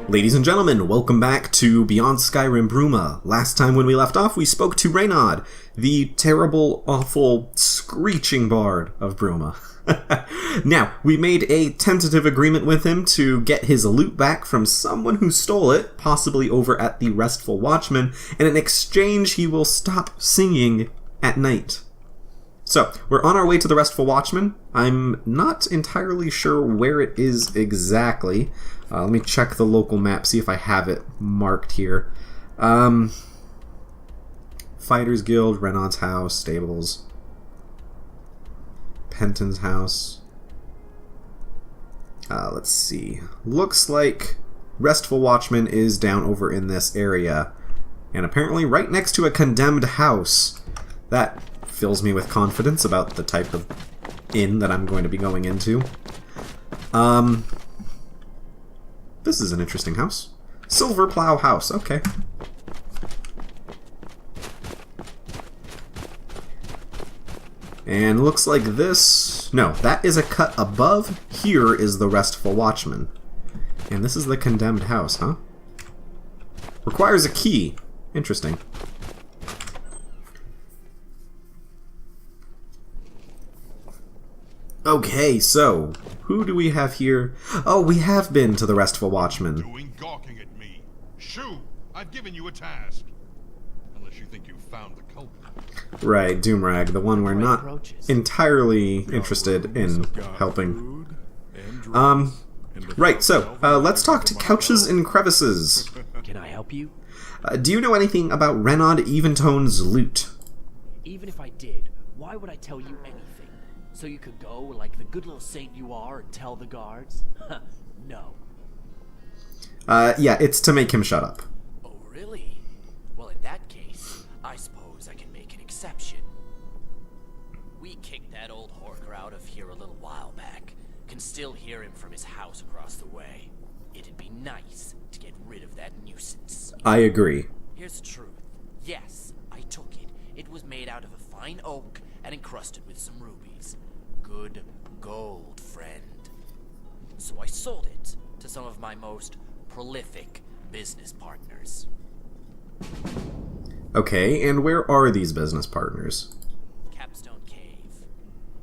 Ladies and gentlemen, welcome back to Beyond Skyrim Bruma. Last time when we left off, we spoke to Reynad, the terrible, awful, screeching bard of Bruma. Now, we made a tentative agreement with him to get his loot back from someone who stole it, possibly over at the Resting Watchmen, and in exchange he will stop singing at night. So, we're on our way to the Resting Watchmen. I'm not entirely sure where it is exactly. Let me check the local map, see if I have it marked here. Fighters Guild, Renaud's house, stables. Penton's house. Let's see. Looks like Resting Watchmen is down over in this area. And apparently right next to a condemned house. That fills me with confidence about the type of inn that I'm going to be going into. This is an interesting house. Silver Plow House, okay. And looks like this... No, that is a cut above. Here is the Resting Watchman. And this is the condemned house, huh? Requires a key. Interesting. Okay, so, who do we have here? Oh, we have been to the Resting Watchman. Doing gawking at me. Shoo! I've given you a task. Unless you think you've found the culprit. Right, Doomrag, the one we're not entirely interested in helping. Right, so, let's talk to Couches and Crevices. Can I help you? Do you know anything about Renaud Eventone's loot? Even if I did, why would I tell you anything? So you could go, like the good little saint you are, and tell the guards? No. Yeah, it's to make him shut up. Oh, really? Well, in that case, I suppose I can make an exception. We kicked that old horker out of here a little while back. Can still hear him from his house across the way. It'd be nice to get rid of that nuisance. I agree. Here's the truth. Yes, I took it. It was made out of a fine oak and encrusted with some rubies. Good gold, friend. So I sold it to some of my most prolific business partners. Okay, and where are these business partners? Capstone Cave.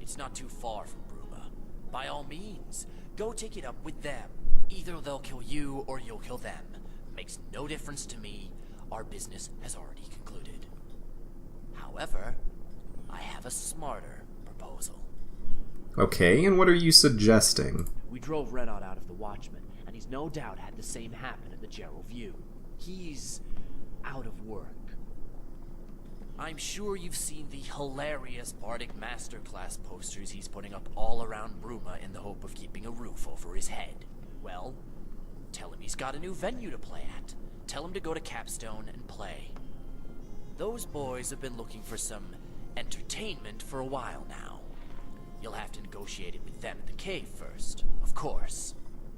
It's not too far from Bruma. By all means, go take it up with them. Either they'll kill you or you'll kill them. Makes no difference to me. Our business has already concluded. However, I have a smarter proposal. Okay, and what are you suggesting? We drove Renaud out of the Watchmen, and he's no doubt had the same happen at the Gerald View. He's out of work. I'm sure you've seen the hilarious Bardic Masterclass posters he's putting up all around Bruma in the hope of keeping a roof over his head. Well, tell him he's got a new venue to play at. Tell him to go to Capstone and play. Those boys have been looking for some entertainment for a while now. You'll have to negotiate it with them at the cave first, of course.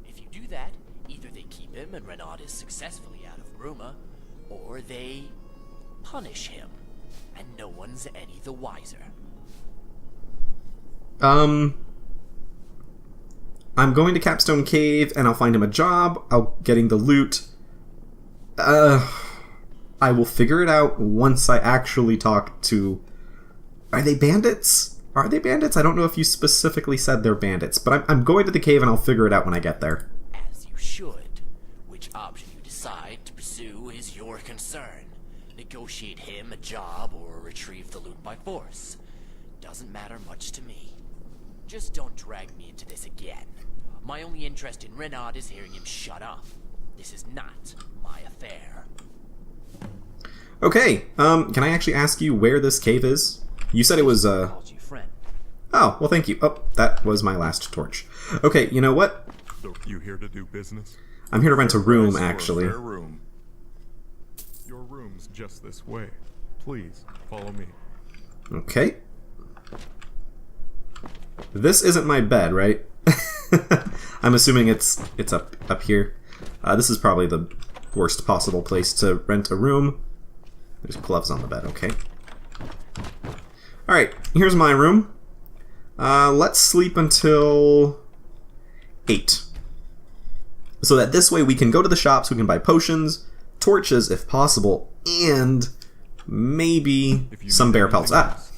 If you do that, either they keep him and Renaud is successfully out of Bruma, or they punish him, and no one's any the wiser. I'm going to Capstone Cave, and I'll find him a job. I'll getting the loot. I will figure it out once I actually talk to... Are they bandits? Are they bandits? I don't know if you specifically said they're bandits, but I'm going to the cave and I'll figure it out when I get there. As you should. Which option you decide to pursue is your concern. Negotiate him a job or retrieve the loot by force. Doesn't matter much to me. Just don't drag me into this again. My only interest in Renaud is hearing him shut up. This is not my affair. Okay, can I actually ask you where this cave is? You said it was, Called you friend. Oh, well thank you. Oh, that was my last torch. Okay, you know what? So you here to do business? I'm here to rent a room, Price for a actually. fair room. Your room's just this way. Please, follow me. Okay. This isn't my bed, right? I'm assuming it's up here. This is probably the worst possible place to rent a room. There's gloves on the bed, okay. Alright, here's my room. Let's sleep until 8. So that this way we can go to the shops, we can buy potions, torches if possible, and maybe some bear pelts.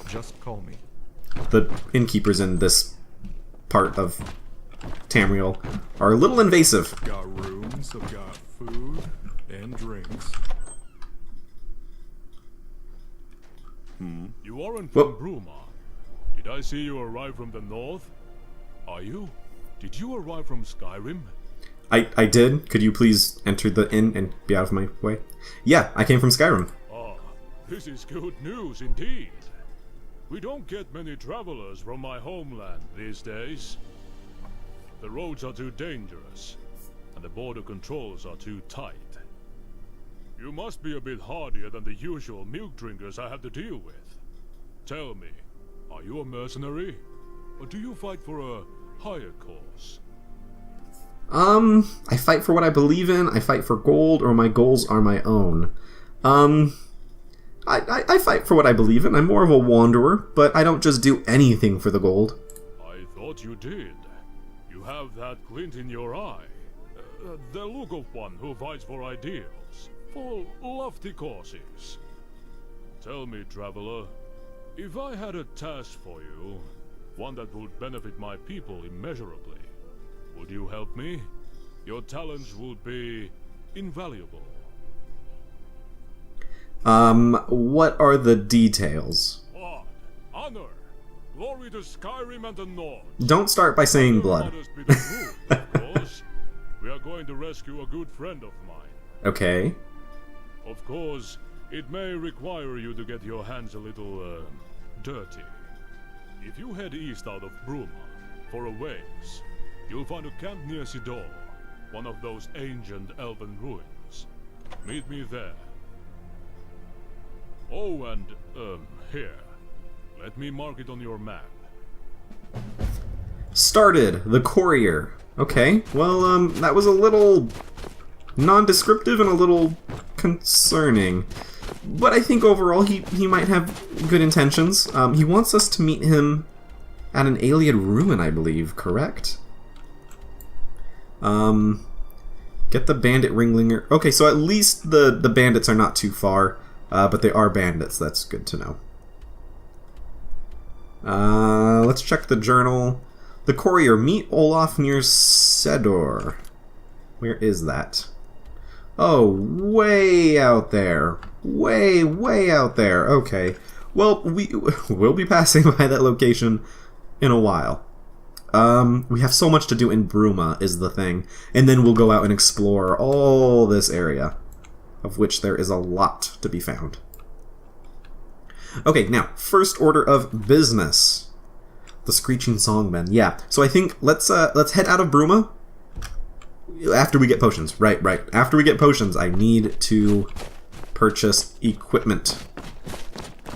Just call me. The innkeepers in this part of Tamriel are a little invasive. I've got rooms, I've got food and drinks. You aren't Whoa. from Bruma. Did I see you arrive from the north? Are you? Did you arrive from Skyrim? I did. Could you please enter the inn and be out of my way? Yeah, I came from Skyrim. Ah, this is good news indeed. We don't get many travelers from my homeland these days. The roads are too dangerous, and the border controls are too tight. You must be a bit hardier than the usual milk drinkers I have to deal with. Tell me, are you a mercenary? Or do you fight for a higher cause? I fight for what I believe in, I fight for gold, or my goals are my own. I fight for what I believe in. I'm more of a wanderer, but I don't just do anything for the gold. I thought you did. You have that glint in your eye. The look of one who fights for ideals, for lofty causes. Tell me, traveler, if I had a task for you, one that would benefit my people immeasurably, would you help me? Your talents would be invaluable. What are the details? Blood, honor, glory to Skyrim and the North. Don't start by saying blood. Honest be the rule, of course. We are going to rescue a good friend of mine. Okay. Of course, it may require you to get your hands a little, dirty. If you head east out of Bruma, for a ways, you'll find a camp near Sidor, one of those ancient elven ruins. Meet me there. Oh, and, here. Let me mark it on your map. Started, the Courier. Okay, well, that was a little non-descriptive and a little concerning. But I think overall he might have good intentions. He wants us to meet him at an alien ruin, I believe, correct? Get the bandit ringlinger. Okay, so at least the bandits are not too far, but they are bandits. That's good to know. Let's check the journal. The Courier, meet Olaf near Sedor. Where is that? Oh, way out there. Way out there. Okay. Well, we'll be passing by that location in a while. We have so much to do in Bruma, is the thing. And then we'll go out and explore all this area, of which there is a lot to be found. Okay, now, first order of business. The Screeching Songmen. Yeah, so I think let's head out of Bruma after we get potions. Right. After we get potions, I need to purchase equipment.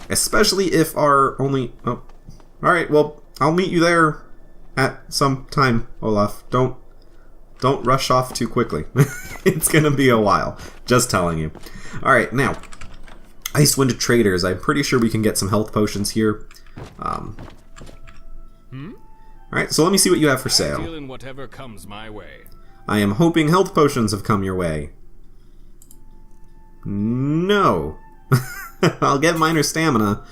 Especially if our only... Oh, alright, well, I'll meet you there at some time, Olaf. Don't rush off too quickly. It's gonna be a while. Just telling you. Alright, now, Icewind Traders. I'm pretty sure we can get some health potions here. Alright, so let me see what you have for sale. I deal in whatever comes my way. I am hoping health potions have come your way. No. I'll get minor stamina.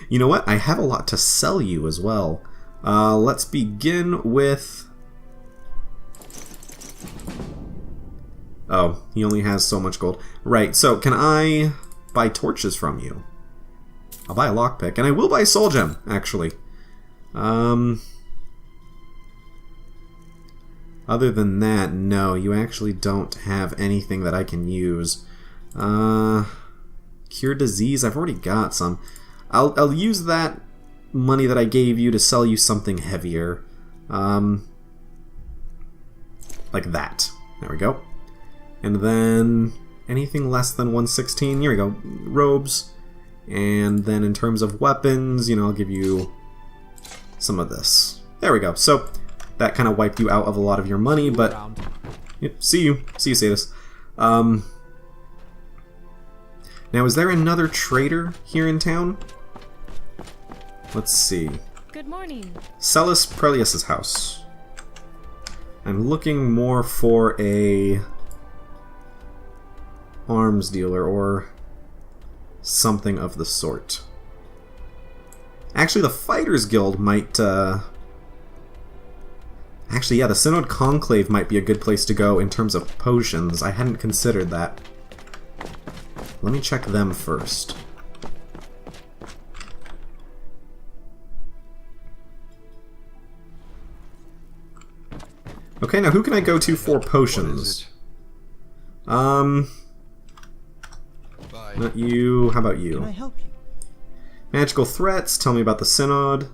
You know what? I have a lot to sell you as well. Let's begin with... Oh, he only has so much gold. Right, so can I buy torches from you? I'll buy a lockpick, and I will buy a soul gem, actually. Other than that, no, you actually don't have anything that I can use. Cure disease, I've already got some. I'll use that money that I gave you to sell you something heavier. Like that. There we go. And then anything less than 116, here we go. Robes. And then in terms of weapons, you know, I'll give you some of this. There we go. So that kind of wiped you out of a lot of your money, but yep, see you, Celes. Now, is there another trader here in town? Let's see. Good morning. Celes Prelius's house. I'm looking more for a arms dealer or something of the sort. Actually, the Fighters Guild might, Actually, yeah, the Synod Conclave might be a good place to go in terms of potions. I hadn't considered that. Let me check them first. Okay, now who can I go to for potions? Not you. How about you? Can I help you? Magical threats. Tell me about the Synod.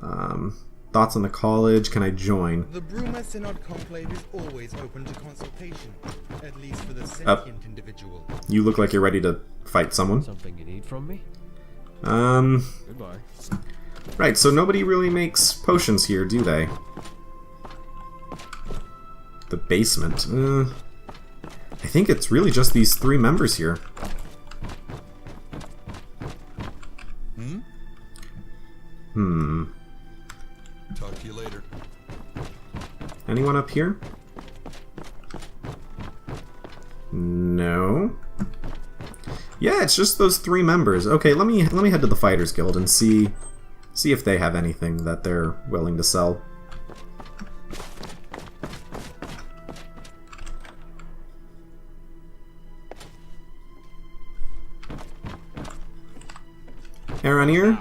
Thoughts on the college. Can I join? The Bruma Synod Conclave is always open to consultation, at least for the sentient individual. You look like you're ready to fight someone. Something you need from me? Goodbye. Right, so nobody really makes potions here, do they? The basement. I think it's really just these 3 members here. Talk to you later. Anyone up here? No. Yeah, it's just those 3 members. Okay, let me head to the Fighters Guild and see if they have anything that they're willing to sell. Aranir?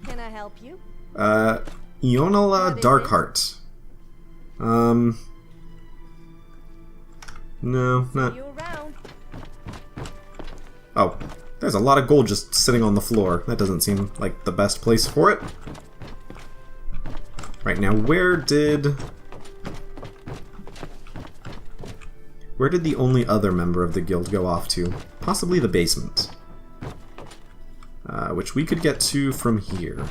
Can I help you? Ionala What is Darkheart. No, not... You around? Oh, there's a lot of gold just sitting on the floor. That doesn't seem like the best place for it. Right, now where did the only other member of the guild go off to? Possibly the basement. Which we could get to from here.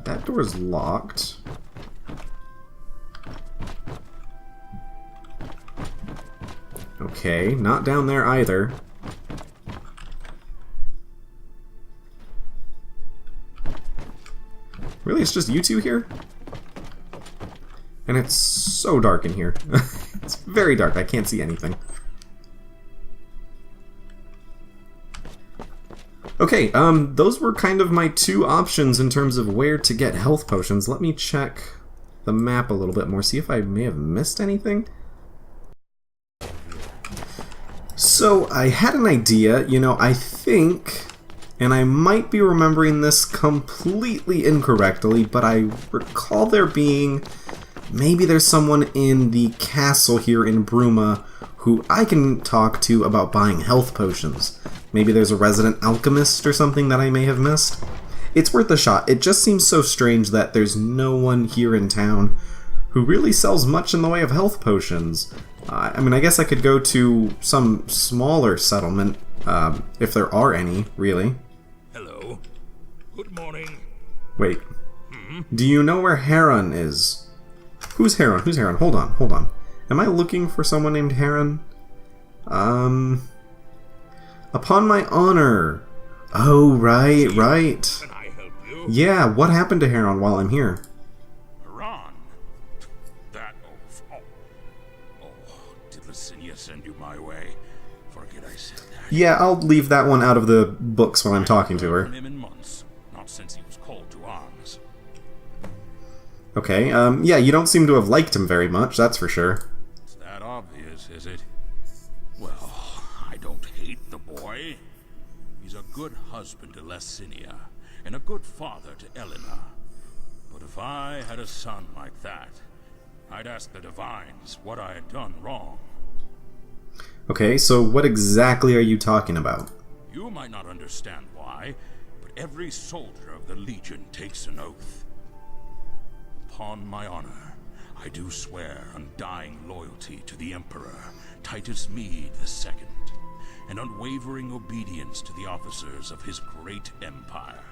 That door's locked. Okay, not down there either. Really, it's just you two here? And it's so dark in here. It's very dark, I can't see anything. Okay, those were kind of my 2 options in terms of where to get health potions. Let me check the map a little bit more, see if I may have missed anything. So, I had an idea, you know, I think, and I might be remembering this completely incorrectly, but I recall there being, maybe there's someone in the castle here in Bruma who I can talk to about buying health potions. Maybe there's a resident alchemist or something that I may have missed. It's worth a shot. It just seems so strange that there's no one here in town who really sells much in the way of health potions. I mean, I guess I could go to some smaller settlement, if there are any, really. Hello. Good morning. Wait. Do you know where Heron is? Who's Heron? Who's Heron? Hold on. Am I looking for someone named Heron? Upon my honor. Oh, right. Can I help you? Yeah, what happened to Heron while I'm here? Ron. That did Licinia send you my way? Forget I said that. Yeah, I'll leave that one out of the books when I'm talking to her. From him in months, not since he was called to arms. Okay, yeah, you don't seem to have liked him very much, that's for sure. It's that obvious, is it? Well, I don't hate the boy. He's a good husband to Licinia, and a good father to Elena. But if I had a son like that, I'd ask the Divines what I had done wrong. Okay, so what exactly are you talking about? You might not understand why, but every soldier of the Legion takes an oath. Upon my honor, I do swear undying loyalty to the Emperor, Titus Mede II, and unwavering obedience to the officers of his great empire.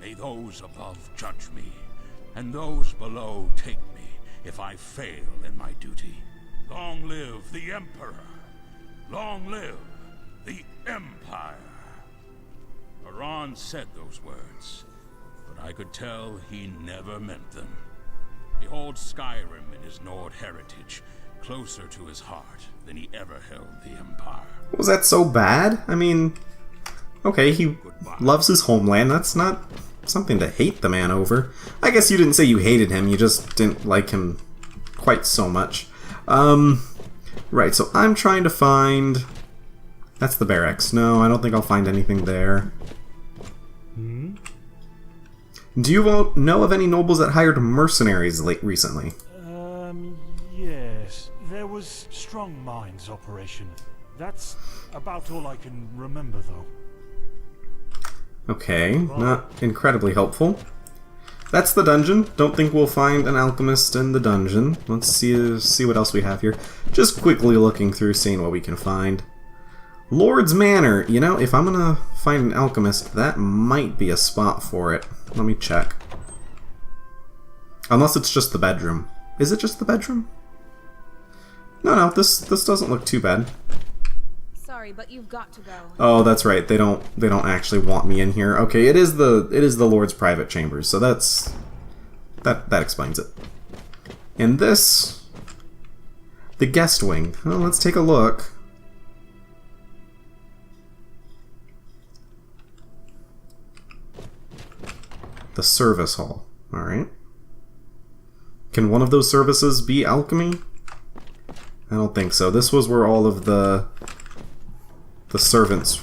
May those above judge me, and those below take me if I fail in my duty. Long live the Emperor, Long live the Empire. Haran said those words, but I could tell he never meant them. He holds Skyrim in his Nord heritage, closer to his heart than he ever held the Empire. Was that so bad? I mean, okay, he loves his homeland. That's not something to hate the man over. I guess you didn't say you hated him, you just didn't like him quite so much. Right, so I'm trying to find... That's the barracks. No, I don't think I'll find anything there. Do you know of any nobles that hired mercenaries recently? Yes. There was Strong Minds operation. That's about all I can remember, though. Okay, not incredibly helpful. That's the dungeon. Don't think we'll find an alchemist in the dungeon. Let's see what else we have here. Just quickly looking through, seeing what we can find. Lord's Manor. You know, if I'm gonna find an alchemist, that might be a spot for it. Let me check. Unless it's just the bedroom. Is it just the bedroom? No, this doesn't look too bad. Sorry, but you've got to go. Oh, that's right. They don't actually want me in here. Okay, it is the Lord's private chambers, so that explains it. And this, the guest wing. Well, let's take a look. The service hall. Alright. Can one of those services be alchemy? I don't think so. This was where all of the servants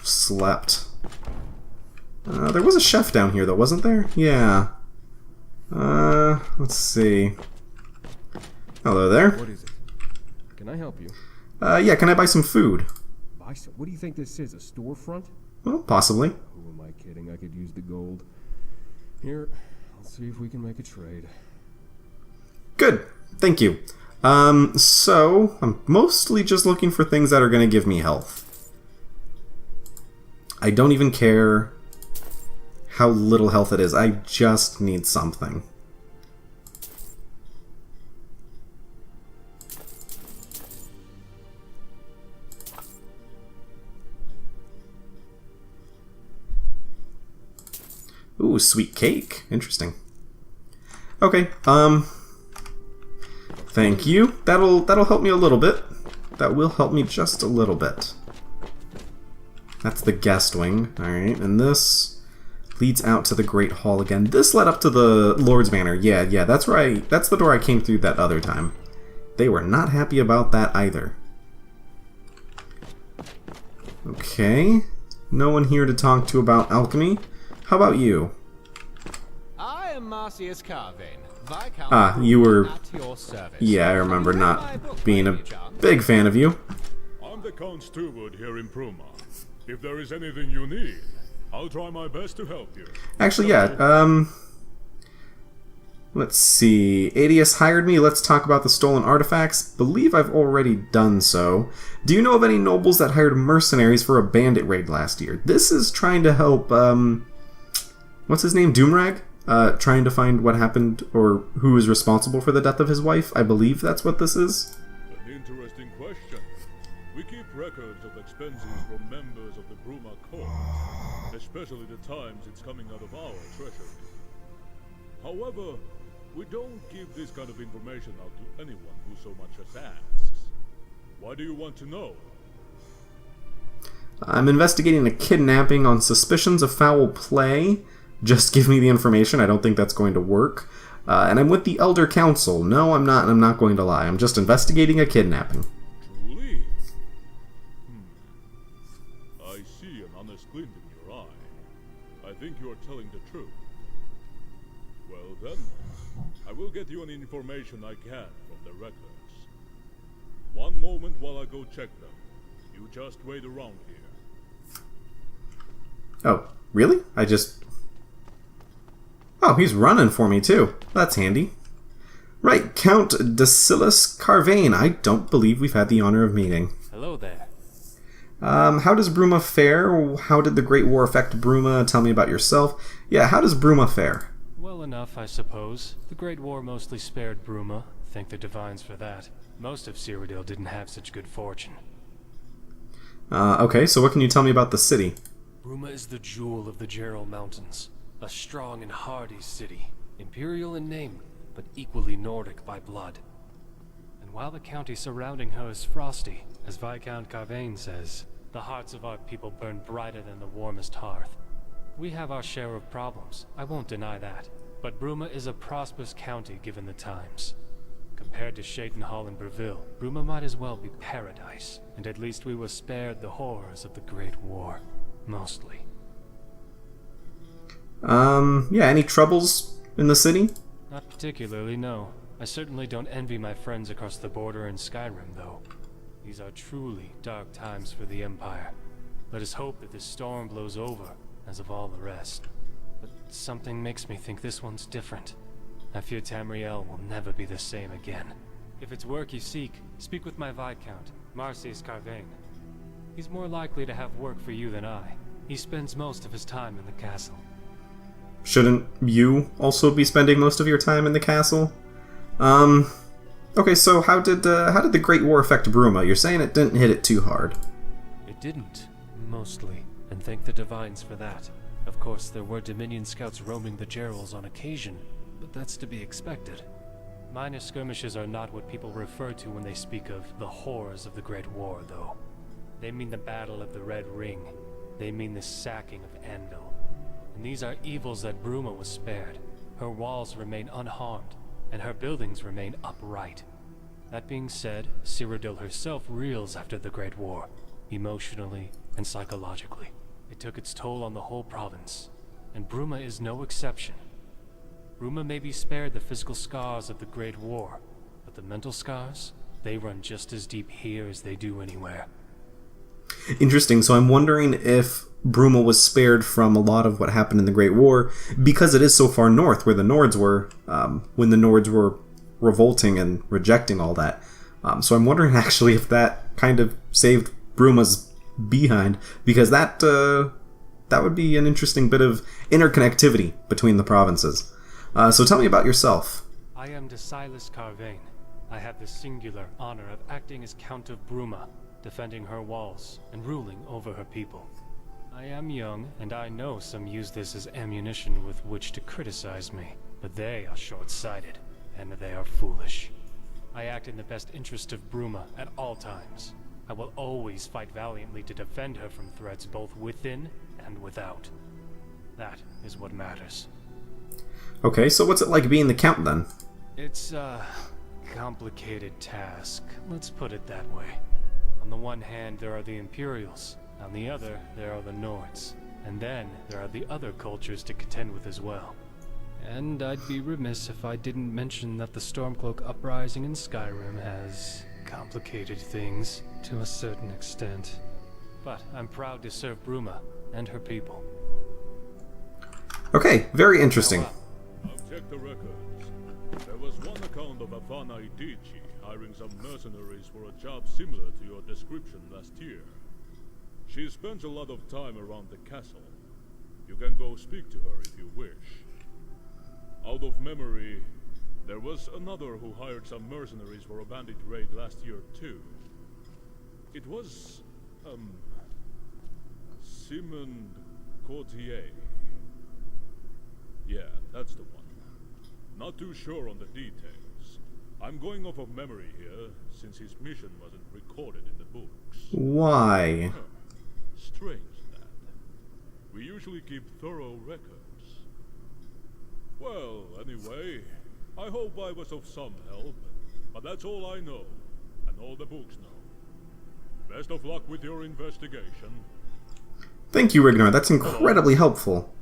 slept. There was a chef down here, though, wasn't there? Yeah. Let's see. Hello there. What is it? Can I help you? Yeah, can I buy some food? What do you think this is, a storefront? Well, possibly. Who am I kidding? I could use the gold. Here, let's see if we can make a trade. Good. Thank you. So, I'm mostly just looking for things that are going to give me health. I don't even care how little health it is. I just need something. Ooh, sweet cake. Interesting. Okay, thank you. That'll help me a little bit. That will help me just a little bit. That's the guest wing. Alright, and this leads out to the Great Hall again. This led up to the Lord's Manor. Yeah, that's that's the door I came through that other time. They were not happy about that either. Okay. No one here to talk to about alchemy. How about you? I am Marcius Carvane, Viscount. Ah, you were... At your service. Yeah, I remember not being a big fan of you. I'm the Count Steward here in Bruma. If there is anything you need, I'll try my best to help you. Actually, yeah, let's see. Adius hired me. Let's talk about the stolen artifacts. Believe I've already done so. Do you know of any nobles that hired mercenaries for a bandit raid last year? This is trying to help, what's his name? Doomrag? Trying to find what happened or who is responsible for the death of his wife. I believe that's what this is. An interesting question. We keep records of expenses from members of the Bruma court, especially the times it's coming out of our treasury. However, we don't give this kind of information out to anyone who so much as asks. Why do you want to know? I'm investigating a kidnapping on suspicions of foul play. Just give me the information. I don't think that's going to work. And I'm with the Elder Council. No, I'm not. I'm not going to lie. I'm just investigating a kidnapping. Truly? I see an honest glint in your eye. I think you are telling the truth. Well then, I will get you any information I can from the records. One moment while I go check them. You just wait around here. Oh, really? Oh, he's running for me, too. That's handy. Right, Count Celes Carvane. I don't believe we've had the honor of meeting. Hello there. How does Bruma fare? How did the Great War affect Bruma? Tell me about yourself. Yeah, how does Bruma fare? Well enough, I suppose. The Great War mostly spared Bruma. Thank the Divines for that. Most of Cyrodiil didn't have such good fortune. Okay, so what can you tell me about the city? Bruma is the jewel of the Gerald Mountains. A strong and hardy city. Imperial in name, but equally Nordic by blood. And while the county surrounding her is frosty, as Viscount Carvain says, the hearts of our people burn brighter than the warmest hearth. We have our share of problems, I won't deny that. But Bruma is a prosperous county given the times. Compared to Shadenhall and Breville, Bruma might as well be paradise. And at least we were spared the horrors of the Great War. Mostly. Yeah, any troubles in the city? Not particularly, no. I certainly don't envy my friends across the border in Skyrim, though. These are truly dark times for the Empire. Let us hope that this storm blows over, as of all the rest. But something makes me think this one's different. I fear Tamriel will never be the same again. If it's work you seek, speak with my Viscount, Marcius Carvain. He's more likely to have work for you than I. He spends most of his time in the castle. Shouldn't you also be spending most of your time in the castle? Okay, so how did the Great War affect Bruma? You're saying it didn't hit it too hard. It didn't, mostly, and thank the Divines for that. Of course, there were Dominion scouts roaming the Gerals on occasion, but that's to be expected. Minor skirmishes are not what people refer to when they speak of the horrors of the Great War, though. They mean the Battle of the Red Ring. They mean the sacking of Anvil. And these are evils that Bruma was spared. Her walls remain unharmed, and her buildings remain upright. That being said, Cyrodiil herself reels after the Great War, emotionally and psychologically. It took its toll on the whole province, and Bruma is no exception. Bruma may be spared the physical scars of the Great War, but the mental scars, they run just as deep here as they do anywhere. Interesting, so I'm wondering if Bruma was spared from a lot of what happened in the Great War because it is so far north where the Nords were, when the Nords were revolting and rejecting all that. So I'm wondering actually if that kind of saved Bruma's behind, because that would be an interesting bit of interconnectivity between the provinces. So tell me about yourself. I am Celes Carvain. I have the singular honor of acting as Count of Bruma, defending her walls and ruling over her people. I am young, and I know some use this as ammunition with which to criticize me, but they are short-sighted, and they are foolish. I act in the best interest of Bruma at all times. I will always fight valiantly to defend her from threats both within and without. That is what matters. Okay, so what's it like being the Count then? It's a complicated task, let's put it that way. On the one hand, there are the Imperials. On the other, there are the Nords. And then, there are the other cultures to contend with as well. And I'd be remiss if I didn't mention that the Stormcloak uprising in Skyrim has complicated things to a certain extent. But I'm proud to serve Bruma and her people. Okay, very interesting. I've checked the records. There was one account of Afana Idici hiring some mercenaries for a job similar to your description last year. She spends a lot of time around the castle. You can go speak to her if you wish. Out of memory, there was another who hired some mercenaries for a bandit raid last year too. It was, Simon Courtier. Yeah, that's the one. Not too sure on the details. I'm going off of memory here, since his mission wasn't recorded in the books. Why? Strange that. We usually keep thorough records. Well, anyway, I hope I was of some help, but that's all I know, and all the books know. Best of luck with your investigation. Thank you, Rignar. That's incredibly helpful.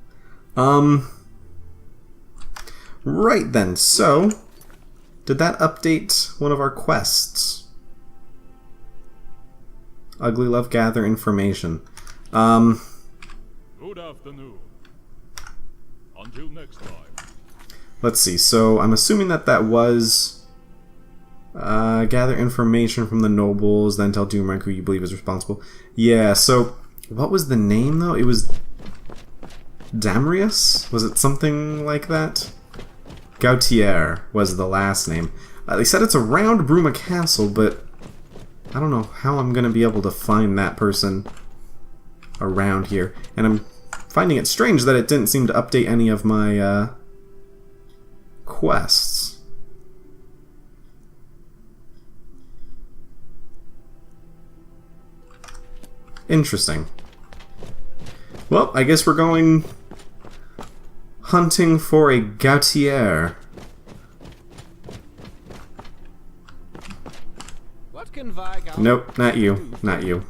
Right then, so did that update one of our quests? Ugly Love gather information. Good afternoon. Until next time. Let's see. So I'm assuming that was gather information from the nobles, then tell Doomrank who you believe is responsible. Yeah. So what was the name though? It was Damrius? Was it something like that? Gautier was the last name. They said it's around Bruma Castle, but I don't know how I'm gonna be able to find that person around here. And I'm finding it strange that it didn't seem to update any of my quests. Interesting. Well, I guess we're going hunting for a Gautier. What can Vigal? Nope, not you. Not you.